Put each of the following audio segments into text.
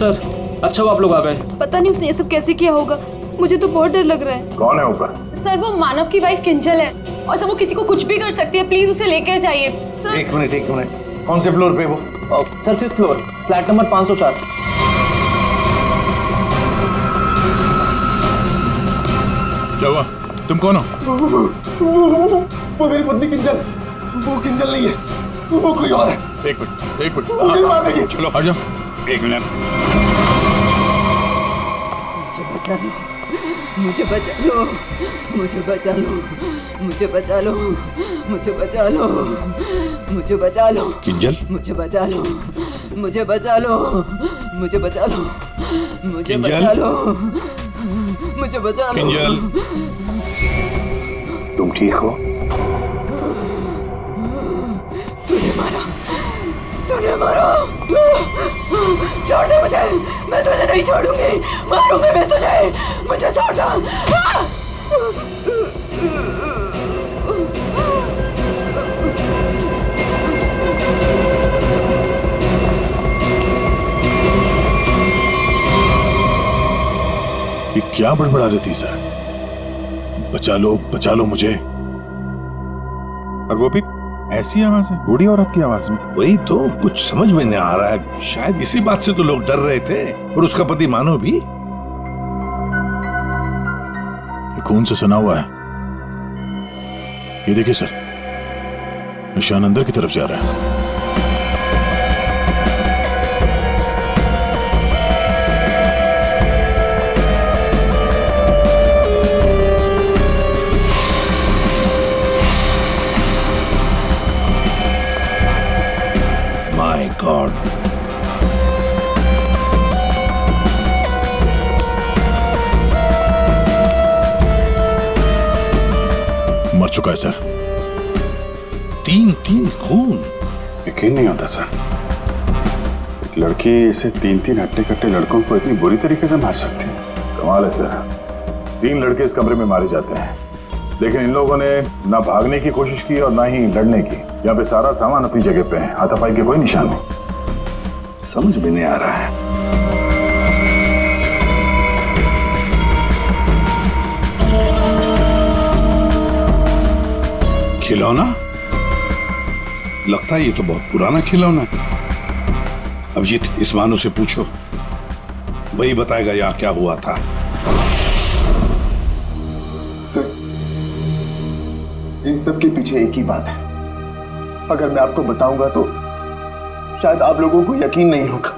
Sir अच्छा हुआ आप लोग आ गए। पता नहीं उसने ये सब कैसे किया होगा, मुझे तो बहुत डर लग रहा है। कौन है ऊपर? सर वो मानव की वाइफ किंजल है और सर वो किसी को कुछ भी कर सकती है, प्लीज उसे लेकर जाइए सर। एक मिनट कौन से फ्लोर पे वो? Sir 5th floor, flat number 504। क्या हुआ? तुम कौन हो? वो मेरी पत्नी किंजल। वो किंजल नहीं है, वो कोई और है। एक मिनट चलो आ जाओ। एक मिनट। मुझे बचा लो, मुझे बचा लो, मुझे बचा लो, मुझे बचा लो, मुझे बचा लो, किंजल मुझे बचा लो, मुझे बचा लो, मुझे बचा लो, मुझे किंजल? बचा लो, मुझे बचा लो। किंजल तुम ठीक हो? तूने मारा, तूने मारा। छोड़ दे मुझे, मैं तुझे नहीं छोड़ूंगी, मारूंगी मैं तुझे, मुझे छोड़ दो। ये क्या बड़बड़ा रही थी सर? बचा लो मुझे। और वो भी ऐसी आवाज है, बूढ़ी औरत की आवाज में। वही तो कुछ समझ में नहीं आ रहा है। शायद इसी बात से तो लोग डर रहे थे, और उसका पति मानव भी। ये खून से सना हुआ है। ये देखिए सर, निशान अंदर की तरफ जा रहा है। My God. मर चुका है सर। 3 खून। यकीन नहीं होता सर, एक लड़की इसे 3 हट्टे कट्टे लड़कों को इतनी बुरी तरीके से मार सकती है। कमाल है सर, 3 लड़के इस कमरे में मारे जाते हैं, लेकिन इन लोगों ने ना भागने की कोशिश की और ना ही लड़ने की। यहाँ पे सारा सामान अपनी जगह पे है, हाथापाई के कोई निशान नहीं। समझ में नहीं आ रहा है। खिलौना? लगता है ये तो बहुत पुराना खिलौना है। अभिजीत, इस मानो से पूछो, वही बताएगा यहाँ क्या हुआ था। सर, इन सब के पीछे एक ही बात है। अगर मैं आपको बताऊंगा तो शायद आप लोगों को यकीन नहीं होगा,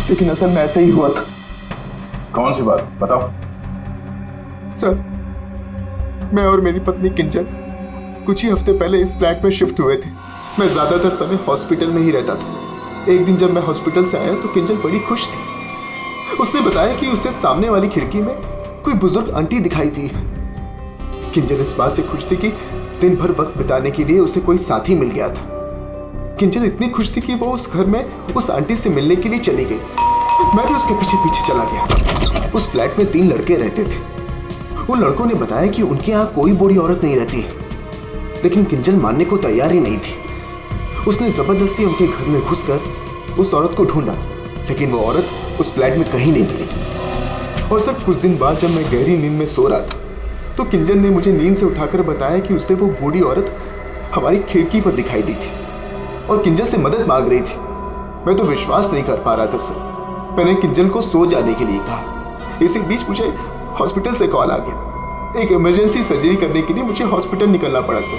लेकिन असल में ऐसा ही हुआ था। कौन सी बात बताओ? सर, मैं और मेरी पत्नी किंजल कुछ ही हफ्ते पहले इस फ्लैट में शिफ्ट हुए थे। मैं ज्यादातर समय हॉस्पिटल में ही रहता था। एक दिन जब मैं हॉस्पिटल से आया तो किंजल बड़ी खुश थी। उसने बताया कि उसे सामने वाली खिड़की में कोई बुजुर्ग आंटी दिखाई थी। किंजल इस बात से खुश थी कि दिन भर वक्त बिताने के लिए उसे कोई साथी मिल गया था। किंजल इतनी खुश थी कि वो उस घर में उस आंटी से मिलने के लिए चली गई। मैं भी उसके पीछे पीछे चला गया। उस फ्लैट में 3 लड़के रहते थे। उन लड़कों ने बताया कि उनके यहाँ कोई बूढ़ी औरत नहीं रहती, लेकिन किंजल मानने को तैयार ही नहीं थी। उसने जबरदस्ती उनके घर में घुसकर उस औरत को ढूंढा, लेकिन वो औरत उस फ्लैट में कहीं नहीं मिली। और सर, कुछ दिन बाद जब मैं गहरी नींद में सो रहा था तो किंजल ने मुझे नींद से उठाकर बताया कि उसे वो बूढ़ी औरत हमारी खिड़की पर दिखाई दी थी और किंजल से मदद मांग रही थी। मैं तो विश्वास नहीं कर पा रहा था सर। मैंने किंजल को सो जाने के लिए कहा। इसी बीच मुझे हॉस्पिटल से कॉल आ गया। एक इमरजेंसी सर्जरी करने के लिए मुझे हॉस्पिटल निकलना पड़ा सर।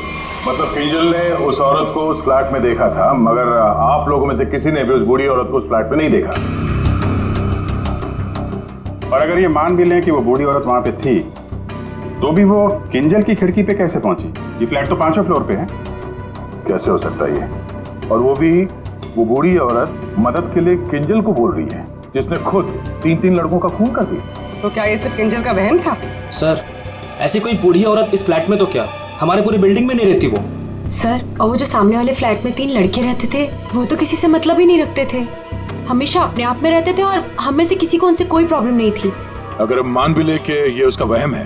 मतलब किंजल ने उस औरत को उस फ्लैट में देखा था, मगर आप लोगों में से किसी ने भी उस बूढ़ी औरत को उस फ्लैट में नहीं देखा। और अगर ये मान भी लें कि वो बूढ़ी औरत वहां पे थी, तो भी वो किंजल की खिड़की पे कैसे पहुंची? ये फ्लैट तो 5वें फ्लोर पे है। कैसे हो सकता है ये? और वो भी वो बूढ़ी औरत मदद के लिए किंजल को बोल रही है, जिसने खुद 3 लड़कों का खून कर दिया। तो क्या ये सब किंजल का वहम था? सर ऐसी कोई बूढ़ी औरत इस फ्लैट में तो क्या, हमारे पूरी बिल्डिंग में नहीं रहती वो। सर, और वो जो सामने वाले फ्लैट में 3 लड़के रहते थे, वो तो किसी से मतलब ही नहीं रखते थे। हमेशा अपने आप में रहते थे और हम में से किसी को उनसे कोई प्रॉब्लम नहीं थी। अगर हम मान भी ले कि ये उसका वहम है,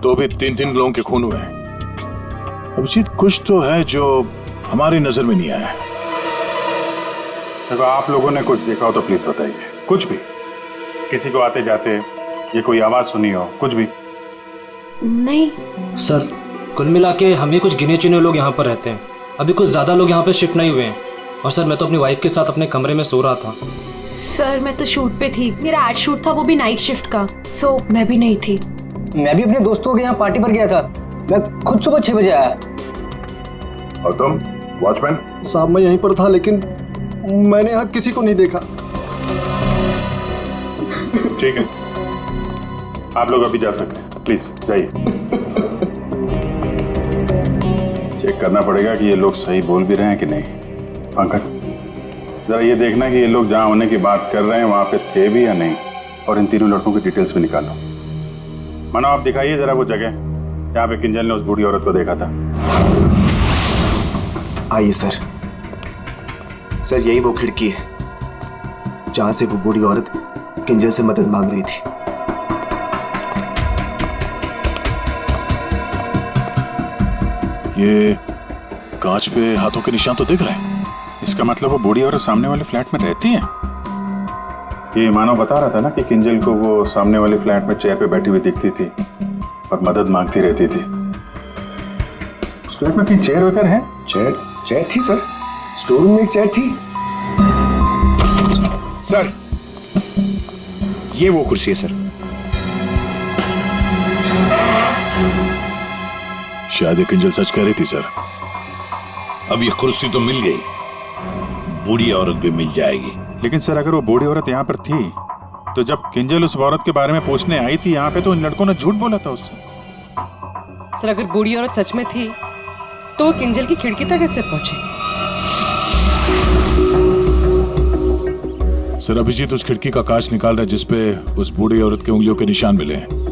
तो भी 3 लोगों के खून हुए हैं। अभिजीत, कुछ तो है जो हमारी नजर में नहीं आया है। अगर आप लोगों ने कुछ देखा हो तो प्लीज बताइए। कुछ भी, किसी को आते जाते ये कोई आवाज सुनी हो, कुछ भी? नहीं सर कुल मिला के हम ही कुछ गिने चुने लोग यहाँ पर रहते हैं। अभी कुछ ज़्यादा लोग यहाँ पर शिफ्ट नहीं हुए हैं। और सर मैं तो अपनी वाइफ के साथ अपने कमरे में सो रहा था। सर मैं तो शूट पे थी, मेरा एड शूट था, वो भी नाइट शिफ्ट का, सो मैं भी नहीं थी। मैं भी अपने दोस्तों के यहाँ पार्टी पर गया था, मैं खुद सुबह 6 बजे आया। और तुम वॉचमैन? साहब मैं यहीं पर था, लेकिन मैंने यहाँ किसी को नहीं देखा। ठीक है, आप लोग अभी जा सकते हैं, प्लीज जाइए। चेक करना पड़ेगा कि ये लोग सही बोल भी रहे हैं कि नहीं। पंकज जरा ये देखना कि ये लोग जहां होने की बात कर रहे हैं वहां पे थे भी या नहीं, और इन तीनों लड़कों की डिटेल्स भी निकालो। मानो आप दिखाइए जरा वो जगह जहां पे किंजल ने उस बूढ़ी औरत को देखा था। आइए सर। सर यही वो खिड़की है जहां से वो बूढ़ी औरत किंजल से मदद मांग रही थी। ये कांच पे हाथों के निशान तो दिख रहे हैं। इसका मतलब वो बूढ़ी औरत सामने वाले फ्लैट में रहती है। ये मानव बता रहा था ना कि किंजल को वो सामने वाले फ्लैट में चेयर पे बैठी हुई दिखती थी और मदद मांगती रहती थी। उस फ्लैट में कहीं चेयर वगैरह है? चेयर थी सर, स्टोर रूम में एक चेयर थी। सर ये वो कुर्सी है सर। शायद ये किंजल सच कह रही थी सर। अब ये कुर्सी तो मिल गई, बूढ़ी औरत भी मिल जाएगी। लेकिन सर अगर वो बूढ़ी औरत यहाँ पर थी तो जब किंजल उस औरत के बारे में पूछने आई थी यहाँ पे तो इन लड़कों ने झूठ बोला था उससे। सर अगर बूढ़ी औरत सच में थी तो वो किंजल की खिड़की तक कैसे पहुंची? सर अभिजीत उस खिड़की का कांच निकाल रहा है जिसपे उस बूढ़ी औरत के उंगलियों के निशान मिले हैं।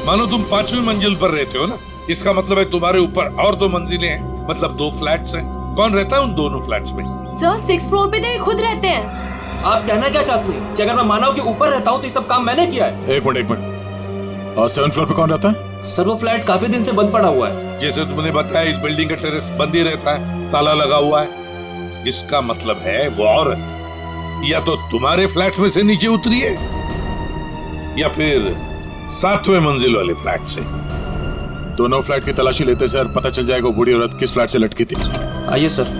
मानो तुम 5वीं मंजिल पर रहते हो ना, इसका मतलब है तुम्हारे ऊपर और 2 मंजिलें हैं, मतलब 2 फ्लैट्स हैं। कौन रहता है उन दोनों फ्लैट्स में? सर 6th फ्लोर पे तो ये खुद रहते हैं। आप कहना क्या चाहती हैं कि अगर मैं मानव के ऊपर रहता हूँ तो ये सब काम मैंने किया है? एक मिनट। और 7th फ्लोर पे कौन रहता है? सर वो फ्लैट काफी दिन से बंद पड़ा हुआ है। जैसे तुमने बताया इस बिल्डिंग का टेरेस बंद ही रहता है, ताला लगा हुआ है। इसका मतलब है वो औरत या तो तुम्हारे फ्लैट में से नीचे उतरी है या फिर 7वें मंजिल वाले फ्लैट से। दोनों फ्लैट की तलाशी लेते सर पता चल जाएगा वो बूढ़ी औरत किस फ्लैट से लटकी थी। आइए सर।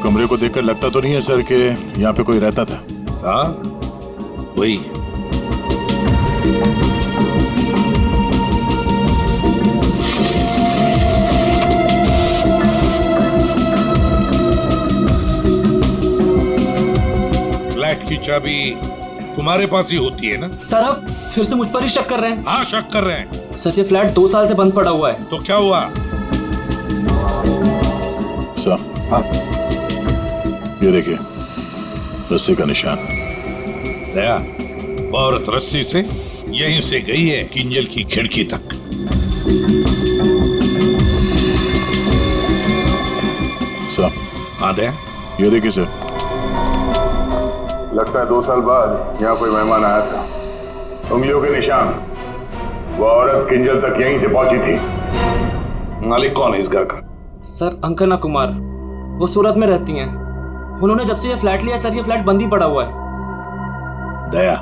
कमरे को देखकर लगता तो नहीं है सर कि यहाँ पे कोई रहता था। हाँ वही। फ्लैट की चाबी तुम्हारे पास ही होती है ना? सर आप फिर से मुझ पर ही शक कर रहे हैं? हाँ शक कर रहे हैं। सर ये फ्लैट 2 साल से बंद पड़ा हुआ है। तो क्या हुआ? सर हाँ ये देखिए रस्सी का निशान। दया वो औरत रस्सी से यहीं से गई है किंजल की खिड़की तक। सर हाँ दया ये देखिए सर। लगता है 2 साल बाद यहाँ कोई मेहमान आया था। उंगलियों के निशान। वो औरत किंजल तक यहीं से पहुंची थी। मालिक कौन है इस घर का? सर अंकना कुमार, वो सूरत में रहती हैं। उन्होंने जब से ये फ्लैट लिया सर ये फ्लैट बंद ही पड़ा हुआ है। दया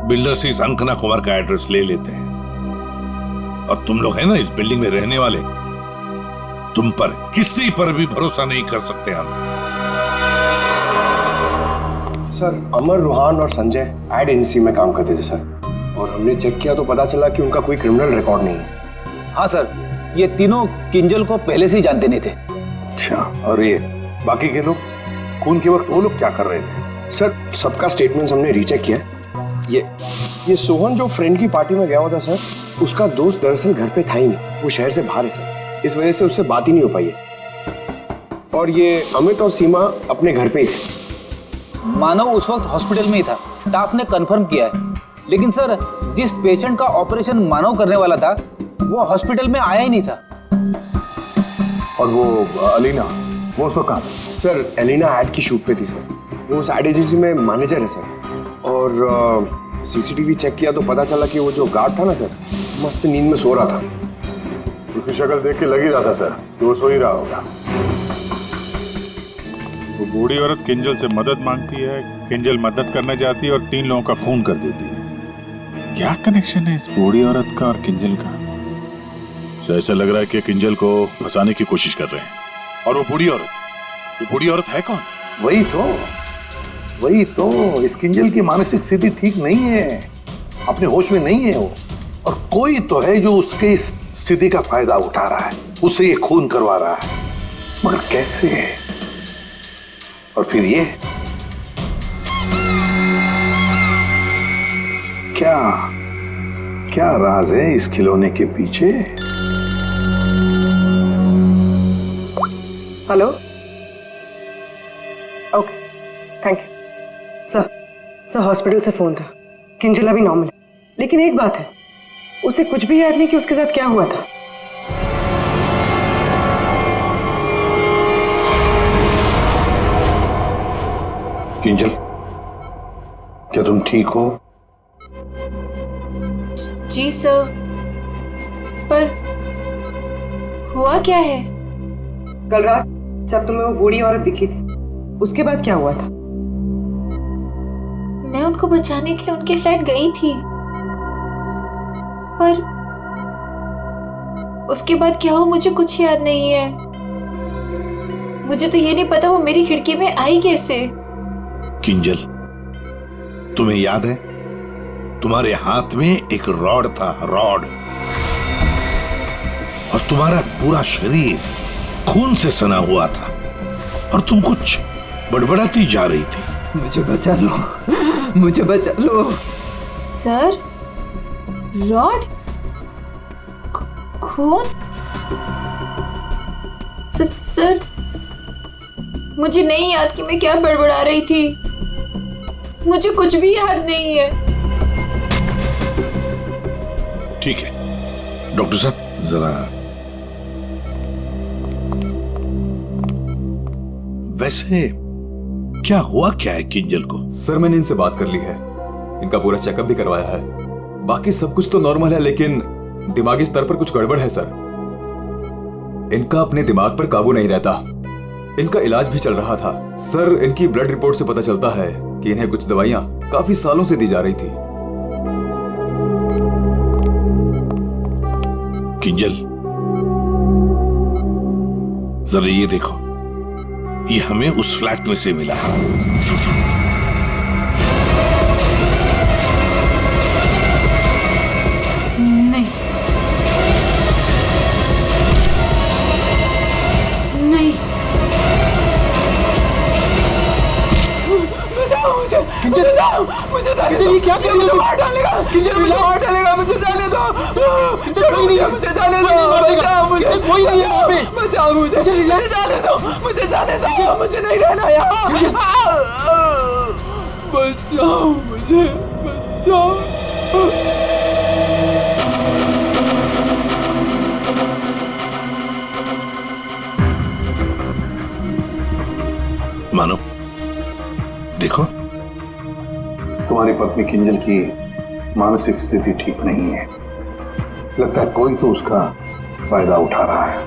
बिल्डर से इस अंकना कुमार का एड्रेस ले लेते हैं। और तुम लोग है ना इस बिल्डिंग में रहने वाले, तुम पर किसी पर भी भरोसा नहीं कर सकते हम। सर अमर, रूहान और संजय एड एजेंसी में काम करते थे सर, और हमने चेक किया तो पता चला कि उनका कोई क्रिमिनल रिकॉर्ड नहीं है। हाँ सर, ये तीनों किंजल को पहले से ही जानते नहीं थे। अच्छा, और ये बाकी के लोग, खून के वक्त वो लोग क्या कर रहे थे? सर सबका स्टेटमेंट हमने रीचेक किया। ये सोहन जो फ्रेंड की पार्टी में गया हुआ था सर, उसका दोस्त दरअसल घर पे था ही नहीं, वो शहर से बाहर है सर, इस वजह से उससे बात ही नहीं हो पाई है। और ये अमित और सीमा अपने घर पे ही थे। मानव उस वक्त हॉस्पिटल में ही था, स्टाफ ने कंफर्म किया है। लेकिन सर, जिस पेशेंट का ऑपरेशन मानव करने वाला था वो हॉस्पिटल में आया ही नहीं था। और वो अलीना, वो उसको कहाँ? सर एलिना एड की शूट पे थी सर, वो उस एड एजेंसी में मैनेजर है सर। और सीसीटीवी चेक किया तो पता चला कि वो जो गार्ड था ना सर, मस्त नींद में सो रहा था। उसकी शक्ल देख के लग ही रहा था सर कि वो सो ही रहा होगा। वो बूढ़ी औरत किंजल से मदद मांगती है, किंजल मदद करना चाहती है और 3 लोगों का खून कर देती है। क्या कनेक्शन है इस बूढ़ी औरत का और किंजल का? ऐसा लग रहा है कि किंजल को फंसाने की कोशिश कर रहे हैं। और वो बूढ़ी औरत है कौन? वही तो इस किंजल की मानसिक स्थिति ठीक नहीं है, अपने होश में नहीं है वो, और कोई तो है जो उसके इस स्थिति का फायदा उठा रहा है, उससे ये खून करवा रहा है, मगर कैसे? और फिर ये क्या राज है इस खिलौने के पीछे? Hello, okay, thank you. Sir hospital से फोन था, किंजल अभी नॉर्मल है, लेकिन एक बात है, उसे कुछ भी याद नहीं कि उसके साथ क्या हुआ था। किंजल, क्या तुम ठीक हो? जी सर, पर हुआ क्या है? कल रात जब तुम्हें वो बूढ़ी औरत दिखी थी, उसके बाद क्या हुआ था? मैं उनको बचाने के लिए उनके फ्लैट गई थी, पर उसके बाद क्या हुआ मुझे कुछ याद नहीं है। मुझे तो ये नहीं पता वो मेरी खिड़की में आई कैसे। किंजल, तुम्हें याद है तुम्हारे हाथ में एक रॉड था, रॉड, और तुम्हारा पूरा शरीर खून से सना हुआ था और तुम कुछ बड़बड़ाती जा रही थी। मुझे बचा लो, मुझे बचा लो। सर, रॉड, खून? सर, मुझे नहीं याद कि मैं क्या बड़बड़ा रही थी, मुझे कुछ भी याद नहीं है। ठीक है डॉक्टर साहब, जरा वैसे क्या हुआ क्या है किंजल को? सर मैंने इनसे बात कर ली है, इनका पूरा चेकअप भी करवाया है, बाकी सब कुछ तो नॉर्मल है, लेकिन दिमागी स्तर पर कुछ गड़बड़ है सर। इनका अपने दिमाग पर काबू नहीं रहता। इनका इलाज भी चल रहा था सर। इनकी ब्लड रिपोर्ट से पता चलता है कि इन्हें कुछ दवाइयां काफी सालों से दी जा रही थी। किंजल, जरा ये देखो, ये हमें उस फ्लैट में से मिला है। नहीं, नहीं, किंजल, मुझे किंजल, ये क्या कर रही हो? मार डालेगा किंजल, मार डालेगा, मुझे जाने दो। किंजल कोई नहीं है, मुझे जाने दो, मुझे कोई नहीं है वहाँ पे, बचाओ मुझे, मुझे जाने दो, मुझे जाने दो, मुझे नहीं रहना यहाँ, बचाओ मुझे, बचाओ। मानो, देखो, तुम्हारी पत्नी किंजल की मानसिक स्थिति ठीक नहीं है, लगता है कोई तो उसका फायदा उठा रहा है।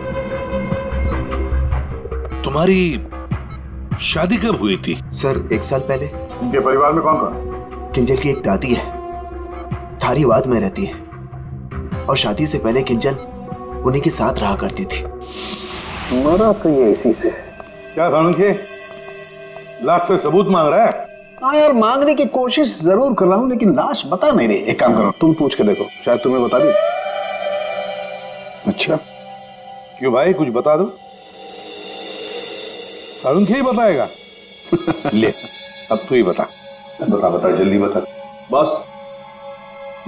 तुम्हारी शादी कब हुई थी? सर 1 साल पहले। इनके परिवार में कौन कौन? किंजल की एक दादी है, धारीवाद में रहती है, और शादी से पहले किंजल उन्हीं के साथ रहा करती थी। मरा तो ये इसी से। क्या सानुखे, लाश से सबूत मांग रहा है? हाँ यार, मांगने की कोशिश जरूर कर रहा हूँ, लेकिन लाश बता नहीं रही। एक काम करो, तुम पूछ के देखो, शायद तुम्हें बता दी। अच्छा, क्यों भाई, कुछ बता दो। अरुण क्या ही बताएगा? ले, अब तू ही बता। बता जल्दी बता। बस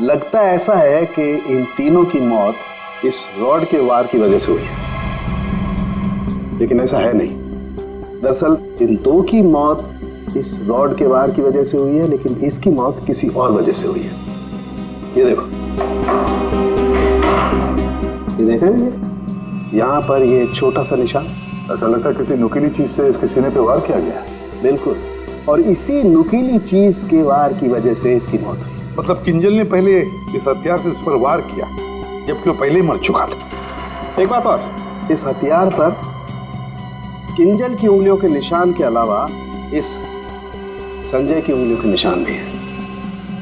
लगता ऐसा है कि इन तीनों की मौत इस रॉड के वार की वजह से हुई है, लेकिन ऐसा है नहीं। दरअसल इन दो की मौत इस रॉड के वार की वजह से हुई है, लेकिन इसकी मौत किसी और वजह से हुई है। ये देखो, ये देख रहे हैं, यहाँ पर ये छोटा सा निशान। ऐसा लगता है किसी नुकीली चीज से इसके सीने पे वार किया गया। बिल्कुल, और इसी नुकीली चीज के वार की वजह से इसकी मौत हुई। मतलब किंजल ने पहले इस हथियार से इस पर वार किया, जबकि वो पहले ही मर चुका था। एक बात और, इस हथियार पर किंजल की उंगलियों के निशान के अलावा इस संजय की उंगलियों के निशान भी है।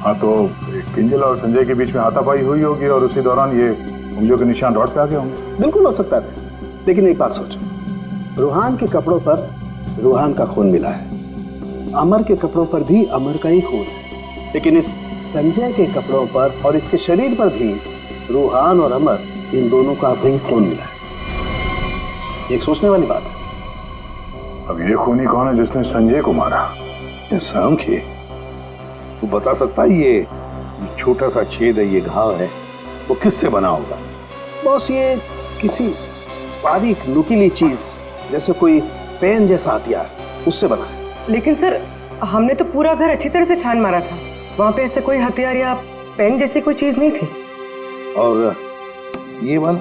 हाँ, तो किंजल और संजय के बीच में हाथापाई हुई होगी और उसी दौरान ये उंगलियों के निशान रॉड पे आ गए होंगे। बिल्कुल हो सकता है, लेकिन एक बात सोचो, रूहान के कपड़ों पर रूहान का खून मिला है, अमर के कपड़ों पर भी अमर का ही खून है, लेकिन इस संजय के कपड़ों पर और इसके शरीर पर भी रूहान और अमर, इन दोनों का भी खून मिला है। एक सोचने वाली बात है। अब ये खूनी कौन है जिसने संजय को मारा? सांख्य, तू बता सकता है ये छोटा सा छेद है, ये घाव है, वो किससे बना होगा? बॉस, ये किसी बारीक नुकीली चीज जैसे कोई पेन जैसा हथियार, उससे बना है। लेकिन सर, हमने तो पूरा घर अच्छी तरह से छान मारा था, वहां पे ऐसे कोई हथियार या पेन जैसी कोई चीज नहीं थी। और ये वाला,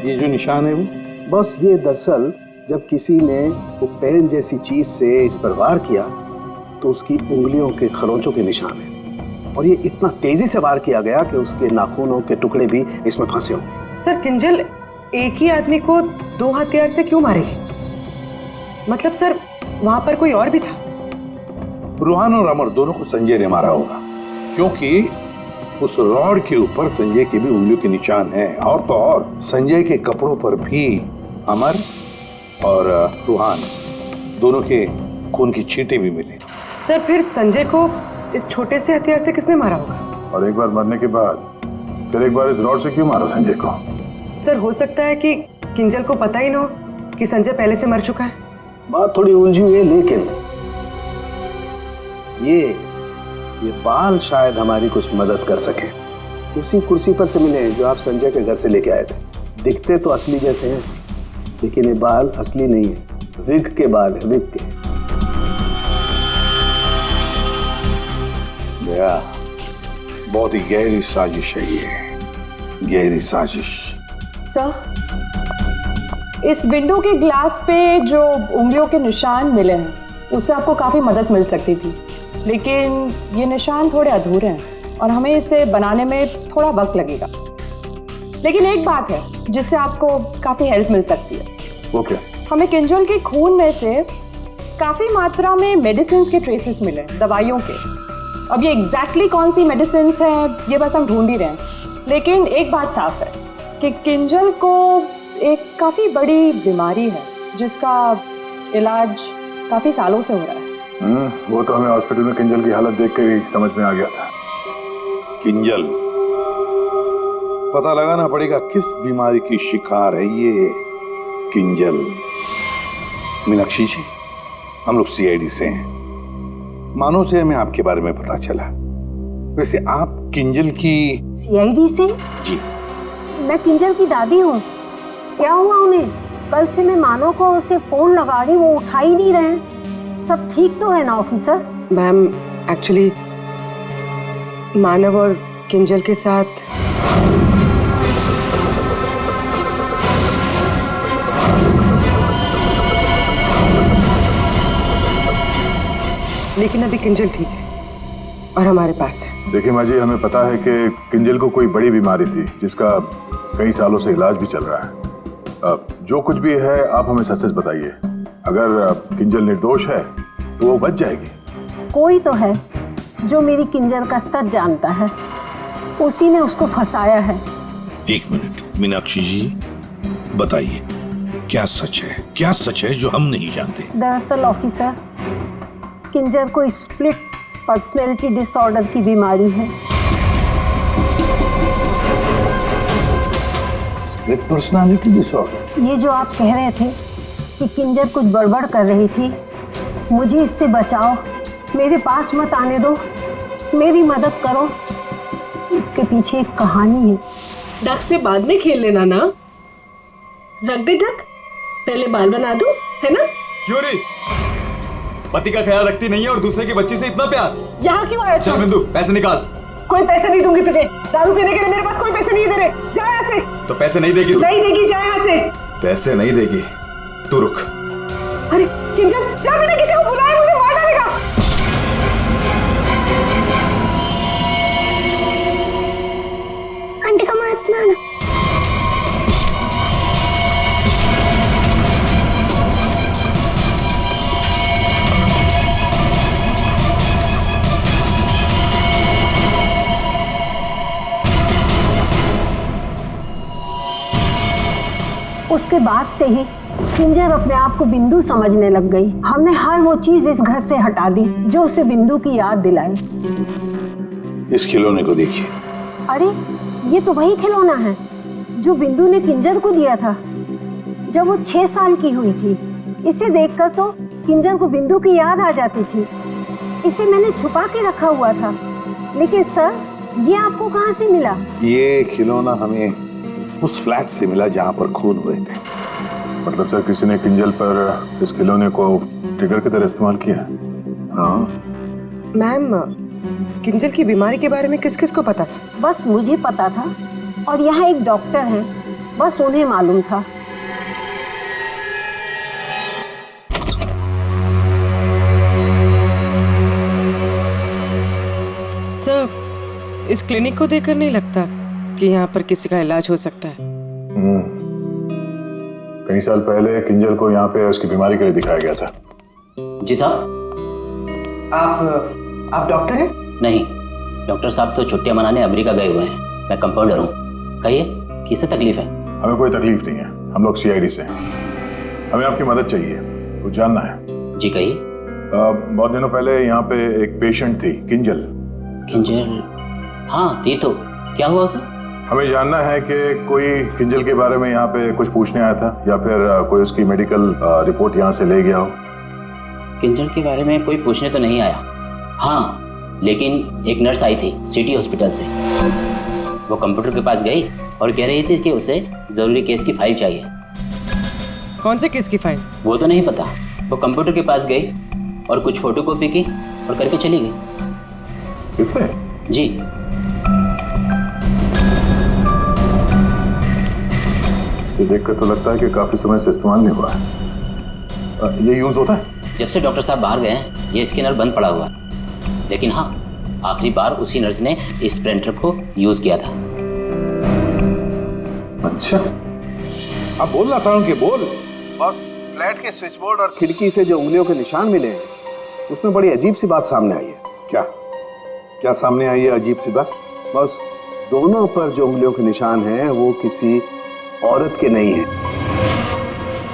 ये जो निशान है वो? बस ये दरअसल जब किसी ने वो पेन जैसी चीज से इस पर वार किया तो उसकी उंगलियों के खरोंचों के निशान है, और ये इतना तेजी से वार किया गया कि उसके नाखूनों के टुकड़े भी इसमें फंसे होंगे। सर, किंजल एक ही आदमी को दो हथियार से क्यों मारेगी? मतलब सर, वहां पर कोई और भी था? रूहान और अमर दोनों को संजय ने मारा होगा, क्योंकि उस रॉड के ऊपर संजय के भी उंगलियों के निशान हैं, और तो और संजय के कपड़ों पर भी अमर और रूहान दोनों के खून की छींटे भी मिले। सर, फिर संजय को इस छोटे से हथियार से किसने मारा होगा? और एक बार मरने के बाद फिर एक बार इस रॉड से क्यों मारा संजय को? सर, हो सकता है कि किंजल को पता ही ना हो कि संजय पहले से मर चुका है। बात थोड़ी उलझी हुई है, लेकिन ये बाल शायद हमारी कुछ मदद कर सके। उसी कुर्सी पर से मिले जो आप संजय के घर से लेके आए थे। दिखते तो असली जैसे हैं, लेकिन ये बाल असली नहीं है, विग के बाल है, विग के। दया, बहुत ही गहरी साजिश है ये, गहरी साजिश। सर, इस विंडो के ग्लास पे जो उंगलियों के निशान मिले हैं, उससे आपको काफ़ी मदद मिल सकती थी, लेकिन ये निशान थोड़े अधूरे हैं और हमें इसे बनाने में थोड़ा वक्त लगेगा। लेकिन एक बात है जिससे आपको काफ़ी हेल्प मिल सकती है। वो क्या? हमें किंजल के खून में से काफ़ी मात्रा में मेडिसिन के ट्रेसेस मिले, दवाइयों के। अब ये एग्जैक्टली कौन सी मेडिसिन हैं ये बस हम ढूंढ ही रहे हैं, लेकिन एक बात साफ है कि किंजल को एक काफ़ी बड़ी बीमारी है जिसका इलाज काफ़ी सालों से हो रहा है। वो तो हमें हॉस्पिटल में किंजल की हालत देख कर ही समझ में आ गया था। किंजल, पता लगाना पड़ेगा किस बीमारी की शिकार है ये किंजल। मीनाक्षी जी, हम लोग सीआईडी से हैं, मानो से हमें आपके बारे में पता चला। वैसे आप किंजल की? सीआईडी से? जी। मैं किंजल की दादी हूँ। क्या हुआ उन्हें? कल से मैं मानो को उसे फोन लगा रही, वो उठा ही नहीं रहे। सब ठीक तो है ना ऑफिसर? मैम, एक्चुअली मानव और किंजल के साथ लेकिन अभी किंजल ठीक है और हमारे पास है। देखिए माँ जी, हमें पता है कि किंजल को कोई बड़ी बीमारी थी जिसका कई सालों से इलाज भी चल रहा है। जो कुछ भी है आप हमें सच सच बताइए। अगर किंजल निर्दोष है तो वो बच जाएगी। कोई तो है जो मेरी किंजल का सच जानता है, उसी ने उसको फंसाया है। एक मिनट मीनाक्षी जी, बताइए क्या सच है, क्या सच है जो हम नहीं जानते? दरअसल ऑफिसर, किंजर को स्प्लिट पर्सनैलिटी डिसऑर्डर की बीमारी है। Split personality disorder? ये जो आप कह रहे थे कि किंजर कुछ गड़बड़ कर रही थी, मुझे इससे बचाओ, मेरे पास मत आने दो, मेरी मदद करो। इसके पीछे एक कहानी है। डक से बाद में खेल लेना ना। रख दे डक, पहले बाल बना दो, है ना? क्यों नहीं? पति का ख्याल रखती नहीं है और दूसरे की बच्ची से इतना प्यार। यहाँ क्यों आया? चल बिंदु, पैसे निकाल। कोई पैसे नहीं दूंगी तुझे। दारू पीने के लिए मेरे पास कोई पैसे नहीं दे रहे। जा यहाँ से। तो पैसे नहीं देगी तू? नहीं देगी, जा यहाँ से। पैसे नहीं देगी, तू रुक। अरे किंजल, जा, मैंने किसी को बुलाया, मुझे मार डालेगा। आंटी का मत मारना। उसके बाद से ही किंजर अपने आप को बिंदु समझने लग गई। हमने हर वो चीज इस घर से हटा दी जो उसे बिंदु की याद दिलाए। इस खिलौने को देखिए। अरे ये तो वही खिलौना है जो बिंदु ने किंजर को दिया था जब वो 6 साल की हुई थी। इसे देखकर तो किंजर को बिंदु की याद आ जाती थी। इसे मैंने छुपा के रखा हुआ था। लेकिन सर, ये आपको कहाँ से मिला? ये खिलौना हमें उस फ्लैट से मिला जहां पर खून हुए थे। मतलब सर, किसी ने किंजल पर इस खिलौने को ट्रिगर की तरह इस्तेमाल किया? हाँ मैम, किंजल की बीमारी के बारे में किस किस को पता था? बस मुझे पता था और यहाँ एक डॉक्टर है, बस उन्हें मालूम था। सर, इस क्लिनिक को देखकर नहीं लगता कि यहाँ पर किसी का इलाज हो सकता है। कई साल पहले किंजल को यहाँ पे उसकी बीमारी के लिए दिखाया गया था। जी साहब। आप डॉक्टर हैं? नहीं, डॉक्टर साहब तो छुट्टियां मनाने अमेरिका गए हुए हैं। मैं कंपाउंडर हूँ। कहिए, किससे तकलीफ है? हमें कोई तकलीफ नहीं है, हम लोग CID से हैं। हमें आपकी मदद चाहिए, कुछ जानना है। जी कहिए। बहुत दिनों पहले यहाँ पे एक पेशेंट थी, किंजल। किंजल? हाँ थी तो, क्या हुआ उसे? हमें जानना है कि कोई किंजल के बारे में यहाँ पे कुछ पूछने आया था या फिर कोई उसकी मेडिकल रिपोर्ट यहाँ से ले गया हो। किंजल के बारे में कोई पूछने तो नहीं आया। हाँ, लेकिन एक नर्स आई थी सिटी हॉस्पिटल से। वो कंप्यूटर के पास गई और कह रही थी कि उसे जरूरी केस की फाइल चाहिए। कौन से केस की फाइल? वो तो नहीं पता। वो कंप्यूटर के पास गई और कुछ फोटोकॉपी की और करके चली गई। किससे? जी। इसे देखकर तो लगता है कि काफी समय से इस्तेमाल नहीं हुआ है। ये यूज होता है? जब से डॉक्टर साहब बाहर गए हैं ये स्कैनर बंद पड़ा हुआ है। लेकिन हाँ, आखिरी बार उसी नर्स ने इस प्रिंटर को यूज किया था। अच्छा, अब बोलना साउंड के बोल। बस, फ्लैट के स्विच बोर्ड और खिड़की से जो उंगलियों के निशान मिले हैं उसमें बड़ी अजीब सी बात सामने आई है। क्या क्या सामने आई है अजीब सी बात? बस, दोनों पर जो उंगलियों के निशान हैं वो किसी औरत के नहीं है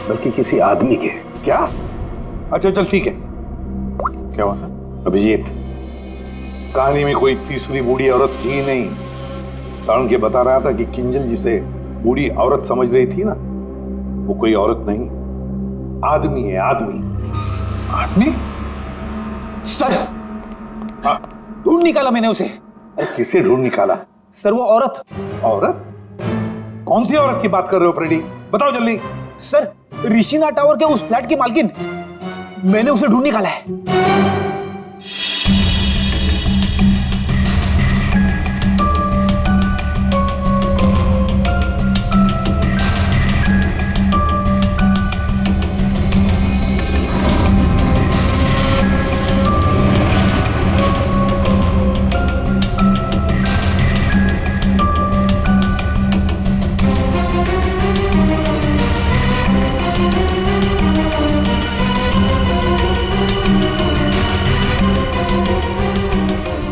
बल्कि किसी आदमी के। क्या? अच्छा चल ठीक है। क्या हुआ सर? अभिजीत, कहानी में कोई तीसरी बूढ़ी औरत थी नहीं। सारण के बता रहा था कि किंजल जिसे बूढ़ी औरत समझ रही थी ना, वो कोई औरत नहीं, आदमी है, आदमी। आदमी? सर, हाँ, ढूंढ निकाला मैंने उसे। अरे किसे ढूंढ निकाला? सर, वो औरत। औरत? कौन सी औरत की बात कर रहे हो फ्रेडी? बताओ जल्दी। सर, ऋषिना टावर के उस फ्लैट की मालकिन, मैंने उसे ढूंढ निकाला है।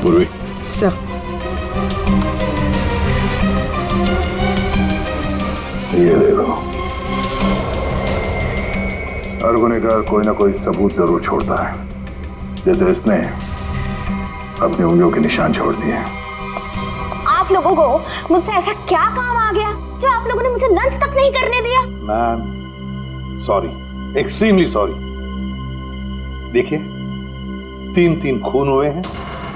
पूर्वी। सर, ये देखो, हर गुनहगार कोई ना कोई सबूत जरूर छोड़ता है। जैसे इसने अपनी उंगलियों के निशान छोड़ दिए। आप लोगों को मुझसे ऐसा क्या काम आ गया जो आप लोगों ने मुझे लंच तक नहीं करने दिया? Ma'am sorry, extremely sorry. देखिए 3 खून हुए हैं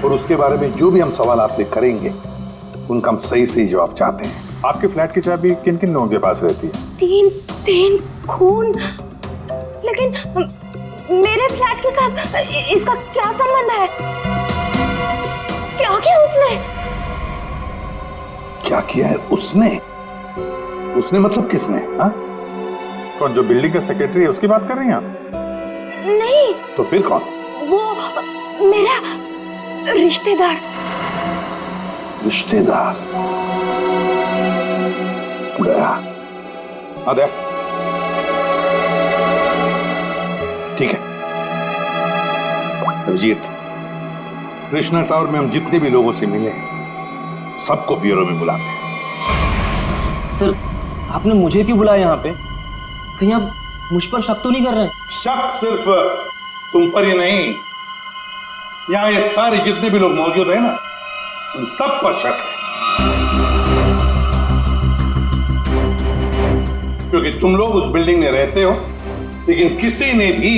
और उसके बारे में जो भी हम सवाल आपसे करेंगे उनका हम सही सही जवाब चाहते हैं। आपके फ्लैट की चाबी किन किन लोगों के पास रहती है? 3 खून, लेकिन मेरे फ्लैट के साथ इसका क्या संबंध है? क्या किया उसने? क्या किया है उसने? उसने मतलब किसने? हाँ? कौन, जो बिल्डिंग का सेक्रेटरी है उसकी बात कर रही हैं आप? नहीं। तो फिर कौन? वो मेरा रिश्तेदार। रिश्तेदार गया। आदे ठीक है अभिजीत, कृष्णा टावर में हम जितने भी लोगों से मिले सबको ब्यूरो में बुलाते हैं। सर आपने मुझे क्यों बुलाया यहाँ पे? कहीं आप मुझ पर शक तो नहीं कर रहे? शक सिर्फ तुम पर ही नहीं, यहाँ ये सारे जितने भी लोग मौजूद हैं ना, उन सब पर शक है। क्योंकि तुम लोग उस बिल्डिंग में रहते हो, लेकिन किसी ने भी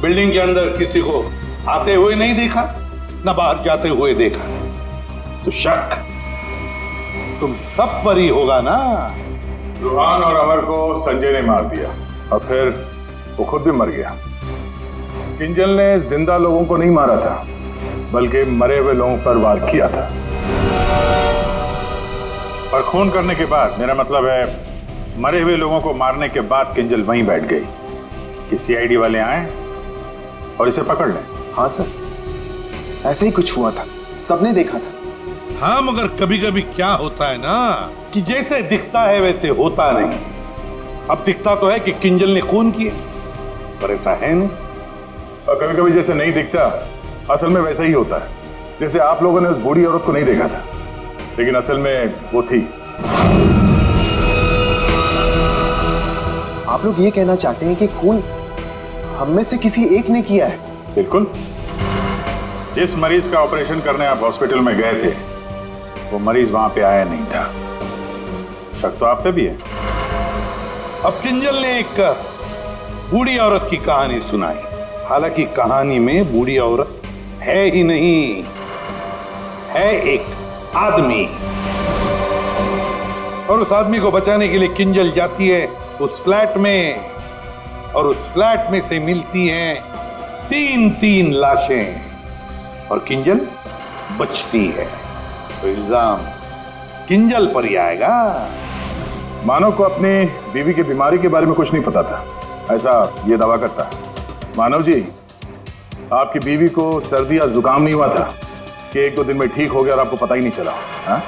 बिल्डिंग के अंदर किसी को आते हुए नहीं देखा, ना बाहर जाते हुए देखा। तो शक तुम सब पर ही होगा ना। रूहान और अमर को संजय ने मार दिया और फिर वो खुद भी मर गया। किंजल ने जिंदा लोगों को नहीं मारा था, बल्कि मरे हुए लोगों पर वार किया था। और खून करने के बाद, मेरा मतलब है मरे हुए लोगों को मारने के बाद किंजल वहीं बैठ गई कि सीआईडी वाले आए और इसे पकड़ लें। हाँ सर, ऐसे ही कुछ हुआ था, सबने देखा था। हाँ, मगर कभी कभी क्या होता है ना कि जैसे दिखता है वैसे होता नहीं। अब दिखता तो है कि किंजल ने खून किए, पर ऐसा है नहीं। और कभी कभी जैसे नहीं दिखता, असल में वैसा ही होता है। जैसे आप लोगों ने उस बूढ़ी औरत को नहीं देखा था, लेकिन असल में वो थी। आप लोग ये कहना चाहते हैं कि खून हम में से किसी एक ने किया है? बिल्कुल। जिस मरीज का ऑपरेशन करने आप हॉस्पिटल में गए थे, वो मरीज वहां पे आया नहीं था। शक तो आप पे भी है। अब किंजल ने एक बूढ़ी औरत की कहानी सुनाई। हालांकि कहानी में बूढ़ी औरत है ही नहीं, है एक आदमी। और उस आदमी को बचाने के लिए किंजल जाती है उस फ्लैट में, और उस फ्लैट में से मिलती हैं 3 लाशें, और किंजल बचती है। तो इल्जाम किंजल पर ही आएगा। मानव को अपनी बीवी की बीमारी के बारे में कुछ नहीं पता था, ऐसा ये दावा करता है। मानव जी, आपकी बीवी को सर्दी या जुकाम नहीं हुआ था कि 1-2 दिन में ठीक हो गया और आपको पता ही नहीं चला? हा?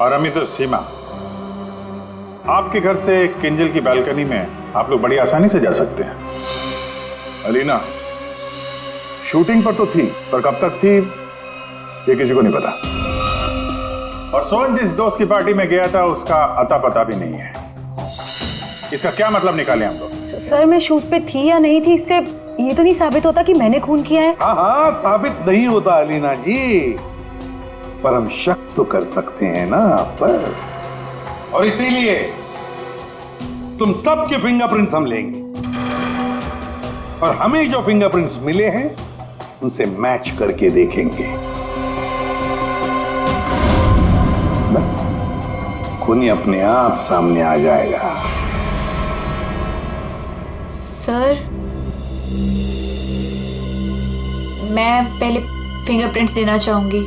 और अमित, सीमा, आपके घर से किंजल की बालकनी में आप लोग बड़ी आसानी से जा सकते हैं। अलीना शूटिंग पर तो थी, पर कब तक थी ये किसी को नहीं पता। और सोहन जिस दोस्त की पार्टी में गया था, उसका अता पता भी नहीं है। इसका क्या मतलब निकाले हम लोग? सर मैं शूट पे थी या नहीं थी, इससे ये तो नहीं साबित होता कि मैंने खून किया है। हाँ, साबित नहीं होता अलीना जी, पर हम शक तो कर सकते हैं ना आप पर। और इसीलिए तुम सबके फिंगरप्रिंट्स हम लेंगे, और हमें जो फिंगरप्रिंट्स मिले हैं उनसे मैच करके देखेंगे। बस खूनी अपने आप सामने आ जाएगा। सर मैं पहले फिंगरप्रिंट्स देना चाहूंगी।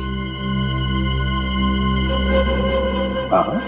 हाँ,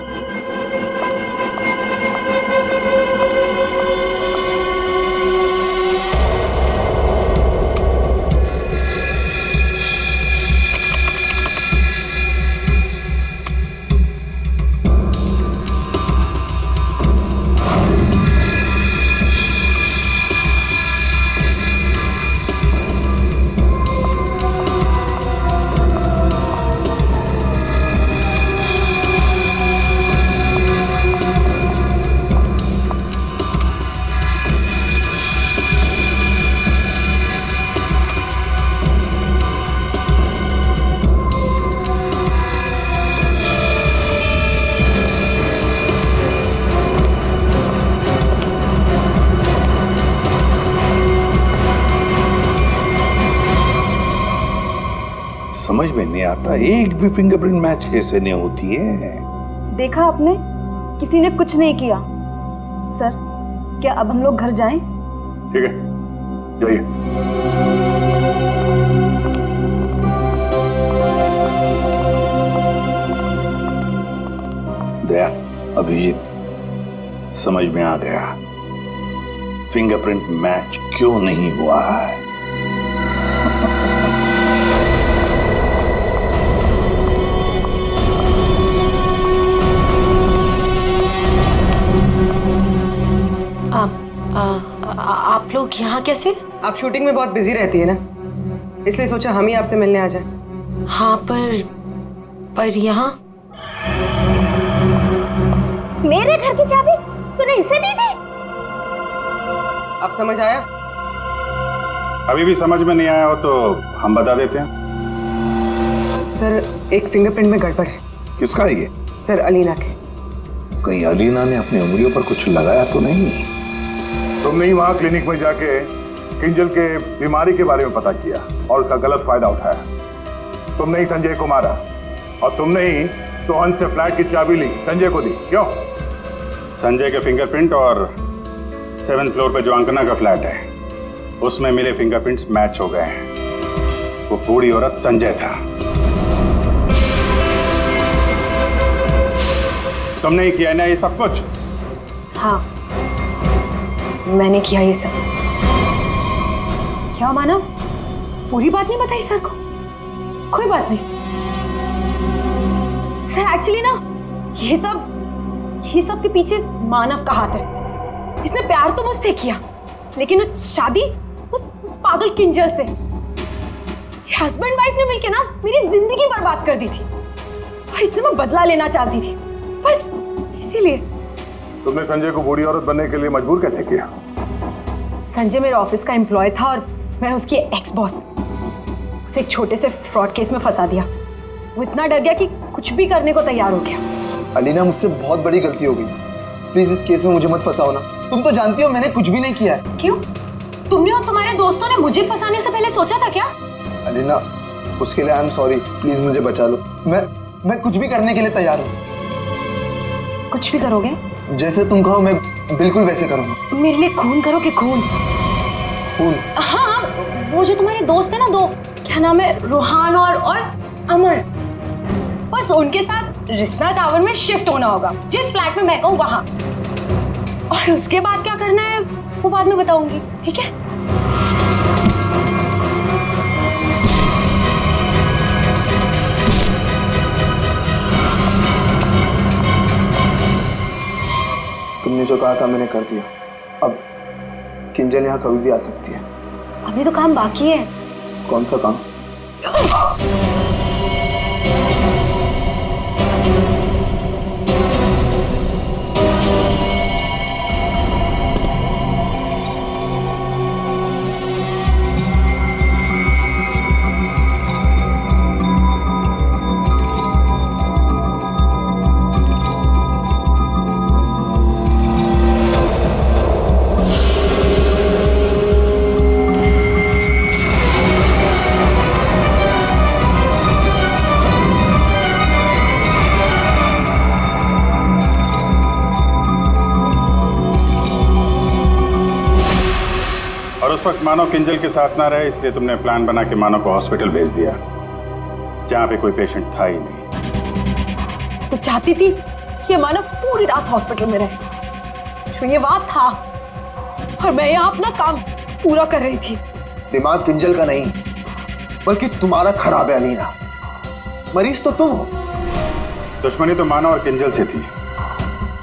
समझ में नहीं आता, एक भी फिंगरप्रिंट मैच कैसे नहीं होती है। देखा आपने, किसी ने कुछ नहीं किया। सर, क्या अब हम लोग घर जाएं? ठीक है, जाइए। दया, अभिजीत, समझ में आ गया फिंगरप्रिंट मैच क्यों नहीं हुआ है। आप लोग यहाँ कैसे? आप शूटिंग में बहुत बिजी रहती है ना, इसलिए सोचा हम ही आपसे मिलने आ जाएं। हाँ, पर यहाँ मेरे घर की चाबी तूने इसे दी थी? अब समझ आया? अभी भी समझ में नहीं आया हो तो हम बता देते हैं। सर, एक फिंगरप्रिंट में गड़बड़ है। किसका ये? सर, अलीना के। कहीं अलीना ने अपनी उंगलियों पर कुछ लगाया तो नहीं? तुमने ही वहां क्लिनिक में जाके किंजल के बीमारी के बारे में पता किया और उसका गलत फायदा उठाया। तुमने ही संजय को मारा और तुमने ही सोहन से फ्लैट की चाबी ली, संजय को दी। क्यों? संजय के फिंगरप्रिंट और 7th फ्लोर पे जो अंकना का फ्लैट है उसमें मिले फिंगरप्रिंट्स मैच हो गए हैं। वो बूढ़ी औरत संजय था। तुमने ही किया ना ये सब कुछ? हाँ, मैंने किया ये सब। क्या मानव, पूरी बात नहीं बताई सर को? कोई बात नहीं सर, एक्चुअली ना ये सब के पीछे मानव का हाथ है। इसने प्यार तो मुझसे किया, लेकिन वो शादी उस पागल किंजल से। हस्बैंड वाइफ ने मिलकर ना मेरी जिंदगी बर्बाद कर दी थी और इससे मैं बदला लेना चाहती थी, बस इसीलिए। तुमने संजय को बूढ़ी औरत बनने के लिए मजबूर कैसे किया? संजय मेरे ऑफिस का एम्प्लॉय था और मैं उसकी एक्स बॉस। उसे एक छोटे से फ्रॉड केस में फंसा दिया। वो इतना डर गया कि कुछ भी करने को तैयार हो गया। अलीना, मुझसे बहुत बड़ी गलती हो गई। प्लीज इस केस में मुझे मत फंसाओ ना। तुम तो जानती हो मैंने कुछ भी नहीं किया है। क्यों? तुमने और तुम्हारे दोस्तों ने मुझे फंसाने से पहले सोचा था क्या? अलीना, उसके लिए आई एम सॉरी। प्लीज मुझे बचा लो। मैं कुछ भी करने के लिए तैयार हूँ। कुछ भी करोगे? जैसे तुम कहो मैं बिल्कुल वैसे करूँगा। मेरे लिए खून करोगे? खून? खून? हाँ, वो जो तुम्हारे दोस्त है ना, दो, क्या नाम है, रोहान और अमर, बस उनके साथ रिश्ता टावर में शिफ्ट होना होगा, जिस फ्लैट में मैं कहूँ वहां। और उसके बाद क्या करना है वो बाद में बताऊंगी, ठीक है? तुमने जो कहा था मैंने कर दिया। अब किंजल यहाँ कभी भी आ सकती है। अभी तो काम बाकी है। कौन सा काम? उस वक्त मानव किंजल के साथ ना रहे, इसलिए तुमने प्लान बना के मानव को हॉस्पिटल भेज दिया जहां पे कोई पेशेंट था ही नहीं। तो चाहती थी कि मानव पूरी रात हॉस्पिटल में रहे, जो ये बात था, और मैं यहाँ अपना काम पूरा कर रही थी। दिमाग किंजल का नहीं बल्कि तुम्हारा खराब है अलीना। मरीज तो तुम हो। दुश्मनी तो मानव और किंजल से थी।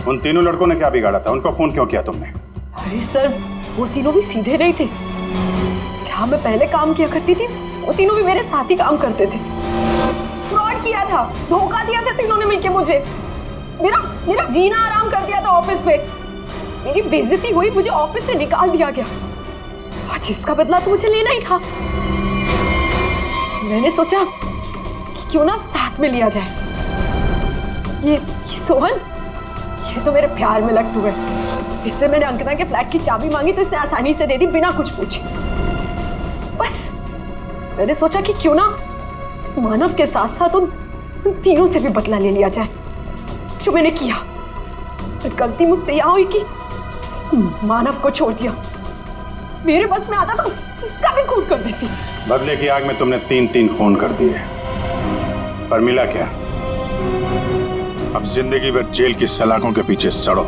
उन तीनों लड़कों ने क्या बिगाड़ा था? उनको फोन क्यों किया तुमने? अरे सर, वो तीनों भी सीधे नहीं थे। जहां मैं पहले काम किया करती थी वो तीनों भी मेरे साथ ही काम करते थे। फ्रॉड किया था, धोखा दिया था तीनों ने मिलके मुझे। मेरा जीना आराम कर दिया था ऑफिस पे। मेरी बेइज्जती हुई, मुझे ऑफिस से निकाल दिया गया और जिसका बदला तो मुझे लेना ही था। मैंने सोचा कि क्यों ना साथ में लिया जाए। ये सोहन, ये तो मेरे प्यार में लट्टू है। इससे मैंने अंकिता के फ्लैट की चाबी मांगी तो इसने आसानी से दे दी बिना कुछ पूछे। बस मैंने सोचा कि क्यों ना इस मानव के साथ साथ उन तीनों से भी बदला ले लिया जाए जो मैंने किया। और गलती मुझसे यहां हुई कि इस मानव को छोड़ दिया। मेरे बस में आता तो इसका भी खून कर देती। बदले की आग में तुमने 3 खून कर दिए, पर मिला क्या? अब जिंदगी भर जेल की सलाखों के पीछे सड़ो।